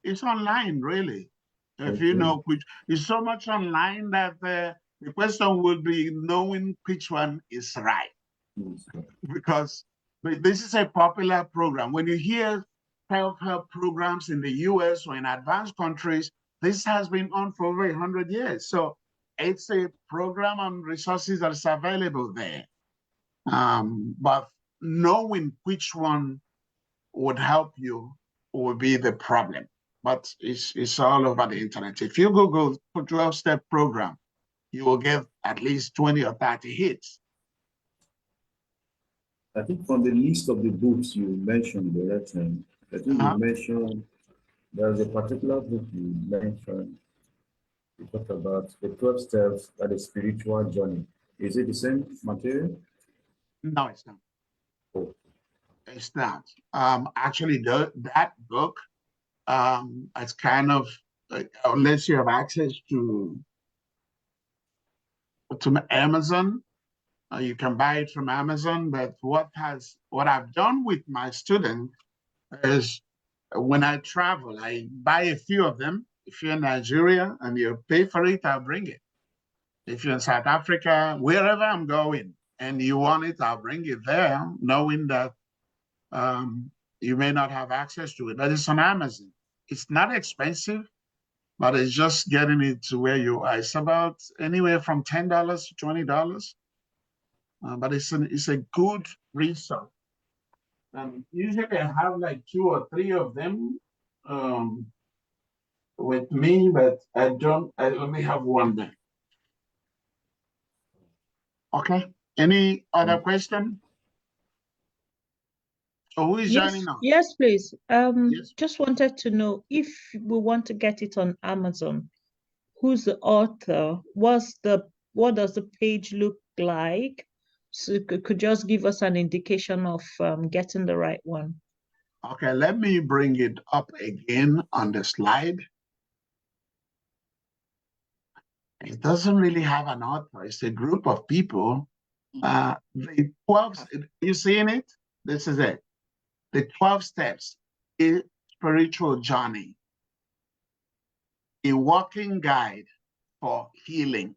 It's online, really. If Okay. you know which, it's so much online that the question will be knowing which one is right. Yes. Because this is a popular program. When you hear self-help programs in the US or in advanced countries, this has been on for over 100 years. So it's a program and resources that is available there. But knowing which one would help you would be the problem. But it's all over the internet. If you Google 12-step program, you will get at least 20 or 30 hits. I think from the list of the books you mentioned, the reference, I think you mentioned there's a particular book you mentioned. You talked about the 12 steps that a spiritual journey. Is it the same material? No, it's not. Oh. It's not. Actually, that book, it's kind of, unless you have access to Amazon, you can buy it from Amazon. But what I've done with my students is when I travel, I buy a few of them. If you're in Nigeria and you pay for it, I'll bring it. If you're in South Africa, wherever I'm going, and you want it, I'll bring it there, knowing that you may not have access to it. But it's on Amazon. It's not expensive, but it's just getting it to where you are. It's about anywhere from $10 to $20. But it's a good resource. Usually I have like 2 or 3 of them with me, but I only have one there. Okay. Any other question? So who is joining now? Yes, please. Yes. Just wanted to know if we want to get it on Amazon, who's the author? What does the page look like? So you could just give us an indication of getting the right one. Okay, let me bring it up again on the slide. It doesn't really have an author. It's a group of people. The 12, you seeing it? This is it. The 12 steps, a spiritual journey, a walking guide for healing.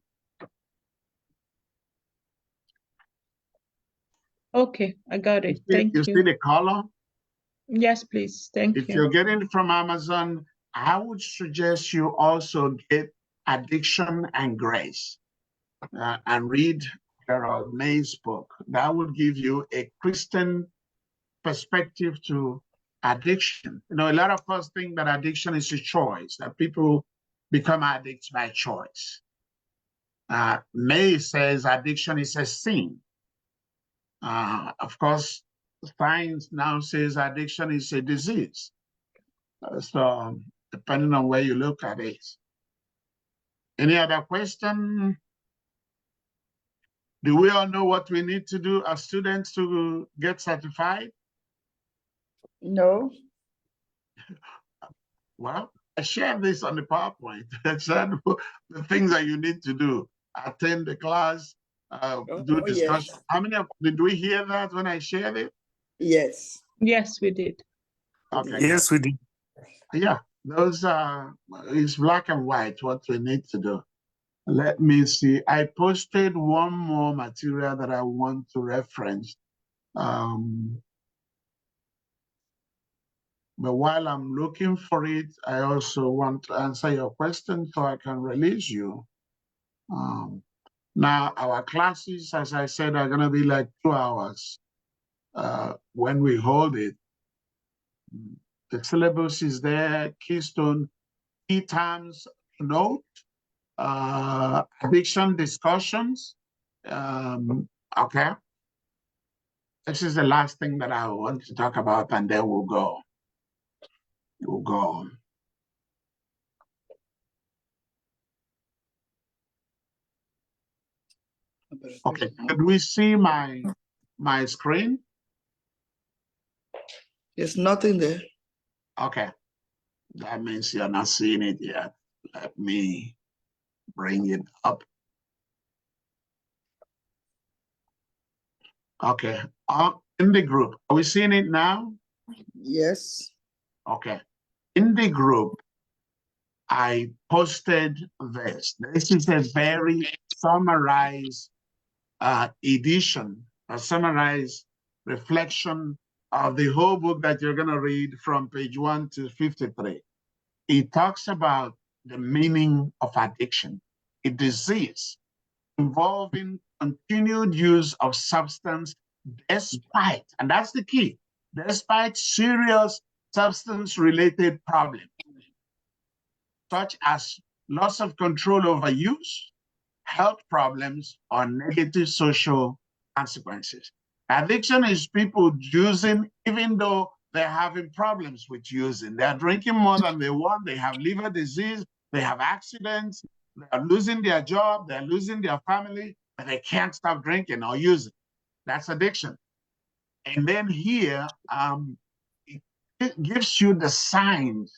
Okay, I got it. Thank you. You see the color? Yes, please. Thank you. If you're getting it from Amazon, I would suggest you also get Addiction and Grace and read Gerald May's book. That would give you a Christian perspective to addiction. You know, a lot of us think that addiction is a choice, that people become addicts by choice. May says addiction is a sin. Of course, science now says addiction is a disease. So depending on where you look at it. Any other question? Do we all know what we need to do as students to get certified? No. Well, I shared this on the PowerPoint. I said the things that you need to do. Attend the class, do discussion. Yes. How many did we hear that when I shared it? Yes. Yes, we did. Okay. Yes, we did. Yeah, those are, it's black and white, what we need to do. Let me see. I posted one more material that I want to reference. But while I'm looking for it, I also want to answer your question so I can release you. Now, our classes, as I said, are going to be like 2 hours when we hold it. The syllabus is there, keystone, key terms, note, addiction discussions. Okay. This is the last thing that I want to talk about, and then we'll go. We'll go on. Okay, could we see my screen? There's nothing there. Okay, that means you're not seeing it yet. Let me bring it up. Okay, in the group, are we seeing it now? Yes. Okay, in the group, I posted this. This is a very summarized edition, a summarized reflection of the whole book that you're going to read from page 1 to 53. It talks about the meaning of addiction, a disease involving continued use of substance despite, and that's the key, despite serious substance-related problems, such as loss of control over use, health problems, or negative social consequences. Addiction is people using even though they're having problems with using. They're drinking more than they want, they have liver disease, they have accidents, They're losing their job, they're losing their family, but they can't stop drinking or using. That's addiction. And then here, it gives you the signs.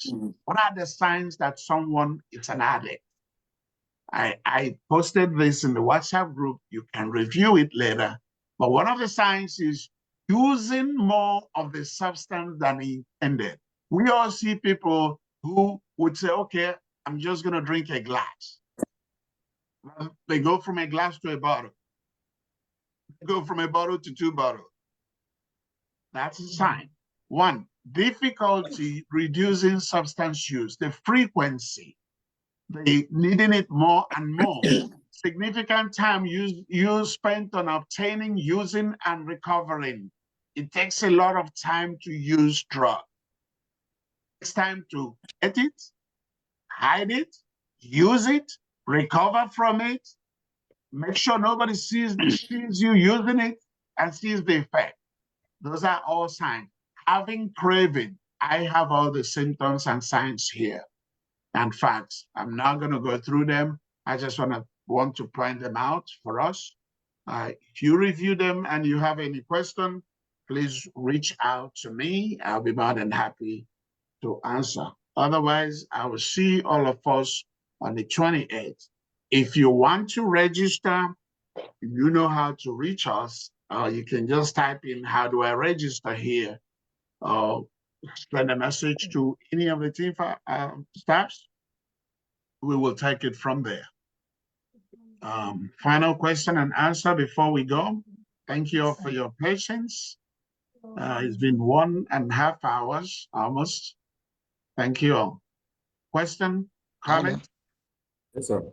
What are the signs that someone is an addict? I posted this in the WhatsApp group. You can review it later. But one of the signs is using more of the substance than intended. We all see people who would say, okay, I'm just going to drink a glass. They go from a glass to a bottle. They go from a bottle to 2 bottles. That's a sign. One, difficulty reducing substance use, the frequency, they needing it more and more. Significant time you spent on obtaining, using, and recovering. It takes a lot of time to use drugs. It takes time to get it, hide it, use it, recover from it, make sure nobody sees you using it and sees the effect. Those are all signs. Having craving, I have all the symptoms and signs here and facts. I'm not going to go through them. I just want to point them out for us. If you review them and you have any question, please reach out to me. I'll be more than happy to answer. Otherwise, I will see all of us on the 28th. If you want to register, you know how to reach us. You can just type in, how do I register here? Send a message to any of the team staffs. We will take it from there. Final question and answer before we go. Thank you all for your patience. It's been 1.5 hours almost. Thank you all. Question, comment? Yes, sir.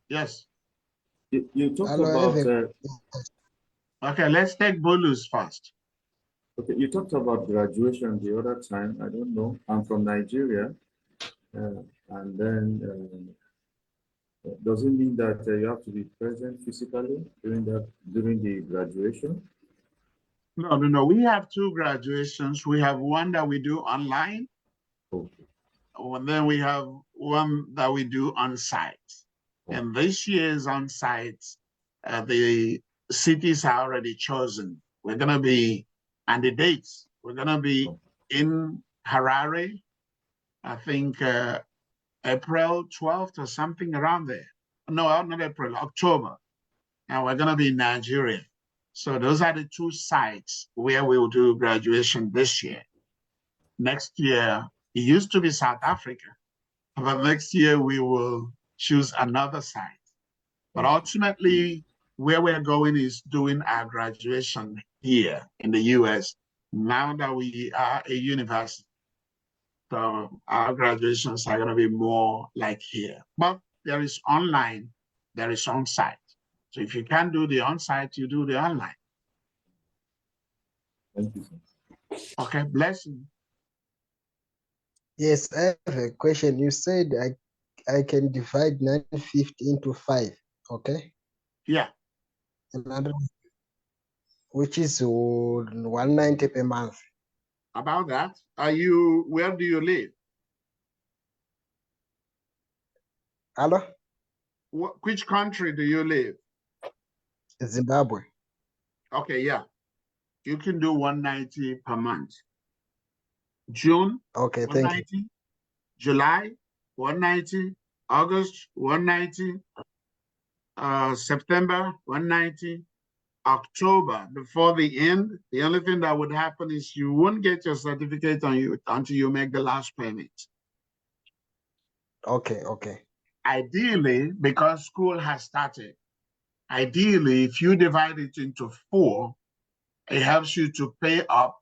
Yes. You talked about... Okay, let's take Bolus first. Okay, you talked about graduation the other time. I don't know. I'm from Nigeria. And then does it mean that you have to be present physically during the graduation? No. We have 2 graduations. We have one that we do online. Okay. And then we have one that we do on site. Okay. And this year's on site, the cities are already chosen. We're going to be, and the dates, we're going to be in Harare, I think April 12th or something around there. No, not April, October. And we're going to be in Nigeria. So those are the 2 sites where we will do graduation this year. Next year, it used to be South Africa, but next year we will choose another site. But ultimately, where we're going is doing our graduation here in the US, now that we are a university. So our graduations are going to be more like here. But there is online, there is on-site. So if you can't do the on-site, you do the online. Thank you, sir. Okay, bless you. Yes, I have a question. You said I can divide 950 into 5, okay? Yeah. Another, which is 190 per month. About that, where do you live? Hello? Which country do you live? Zimbabwe. Okay, yeah. You can do 190 per month. June, okay, 190. Thank you. July, 190. August, 190. September, 190. October, before the end, the only thing that would happen is you won't get your certificate on you until you make the last payment. Okay. Ideally, because school has started, ideally, if you divide it into 4, it helps you to pay up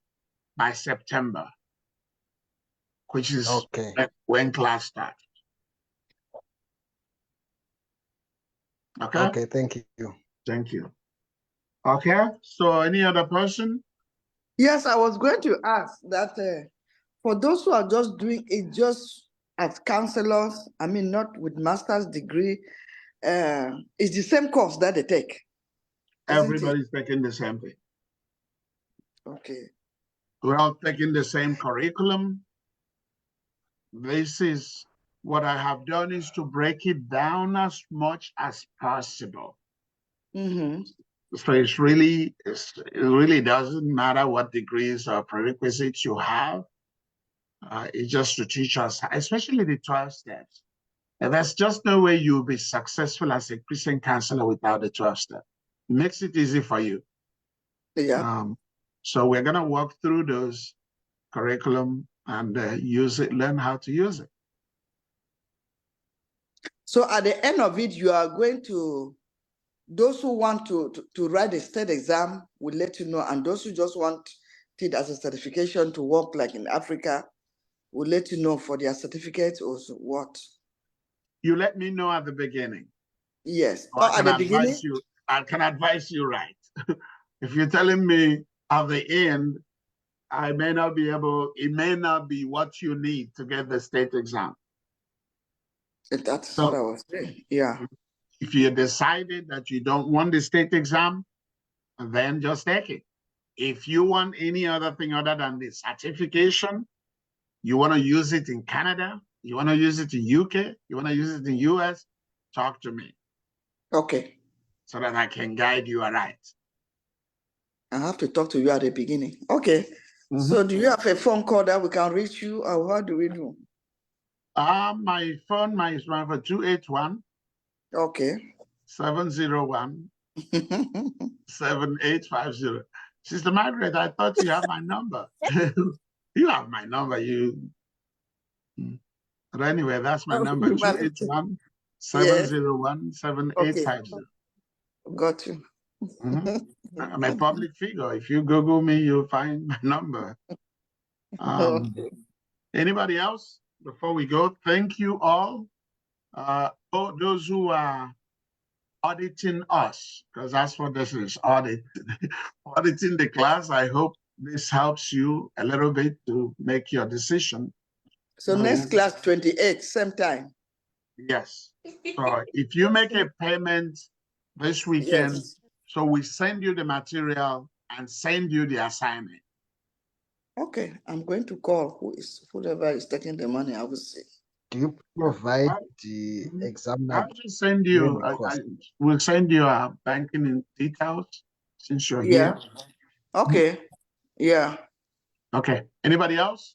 by September, which is when class starts. Okay? Okay, thank you. Thank you. Okay, so any other person? Yes, I was going to ask that for those who are just doing it just as counselors, I mean, not with master's degree, it's the same course that they take. Everybody's taking the same thing. Okay. We're all taking the same curriculum. This is what I have done is to break it down as much as possible. Mm-hmm. So it really doesn't matter what degrees or prerequisites you have. It's just to teach us, especially the 12 steps. And there's just no way you'll be successful as a Christian counselor without the 12 steps. It makes it easy for you. Yeah. So we're going to walk through those curriculum and use it, learn how to use it. So at the end of it, you are going to, those who want to write the state exam will let you know, and those who just want it as a certification to work like in Africa will let you know for their certificate or what? You let me know at the beginning. Yes. So At the beginning? I can advise you right. If you're telling me at the end, I may not be able, it may not be what you need to get the state exam. That's what I was saying. Yeah. If you decided that you don't want the state exam, then just take it. If you want any other thing other than the certification, you want to use it in Canada, you want to use it in UK, you want to use it in US, talk to me. Okay. So that I can guide you right. I have to talk to you at the beginning. Okay. Mm-hmm. So do you have a phone call that we can reach you, or how do we do? My phone, my 281. Okay. 701 7850. Sister Margaret, I thought you had my number. You have my number. But anyway, that's my number. 281 701 7850. Got you. I'm a public figure. If you Google me, you'll find my number. Anybody else before we go? Thank you all. Those who are auditing us, because that's what this is, auditing the class. I hope this helps you a little bit to make your decision. So next class, 28, same time. Yes. So if you make a payment this weekend, yes. So we send you the material and send you the assignment. Okay, I'm going to call whoever is taking the money. I will see. Do you provide the exam? I'll just send you. We'll send you our banking details since you're here. Okay. Yeah. Okay. Anybody else?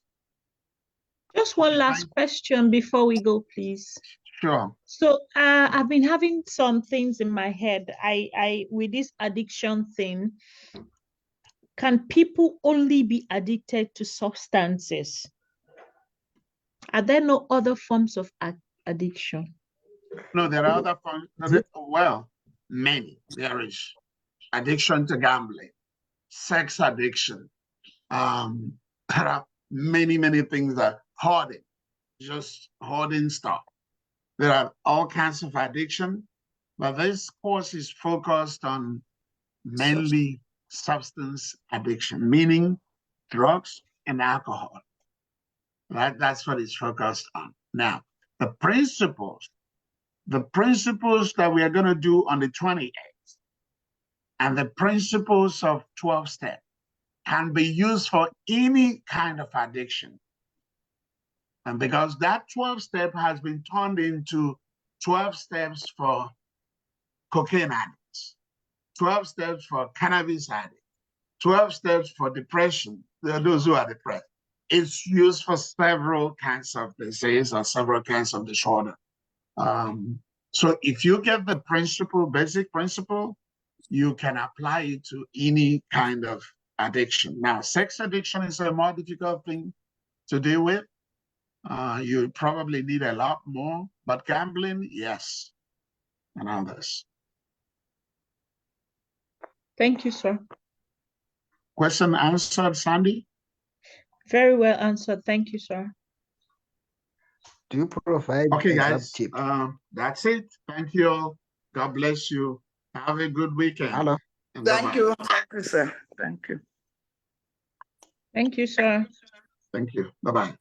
Just one last question before we go, please. Sure. So I've been having some things in my head. I with this addiction thing, can people only be addicted to substances? Are there no other forms of addiction? No, there are other forms. Well, many. There is addiction to gambling, sex addiction. There are many things that hoarding, just hoarding stuff. There are all kinds of addiction, but this course is focused on mainly substance addiction, meaning drugs and alcohol. Right? That's what it's focused on. Now, the principles that we are going to do on the 28th and the principles of 12 step can be used for any kind of addiction. And because that 12 step has been turned into 12 steps for cocaine addicts, 12 steps for cannabis addicts, 12 steps for depression, those who are depressed. It's used for several kinds of disease or several kinds of disorder. So if you get the principle, basic principle, you can apply it to any kind of addiction. Now, sex addiction is a more difficult thing to deal with. You probably need a lot more, but gambling, yes, and others. Thank you, sir. Question answered, Sandy? Very well answered. Thank you, sir. Do you provide guys, that's it. Thank you all. God bless you. Have a good weekend. Hello. Thank you. Thank you, sir. Thank you. Thank you, sir. Thank you. Bye-bye.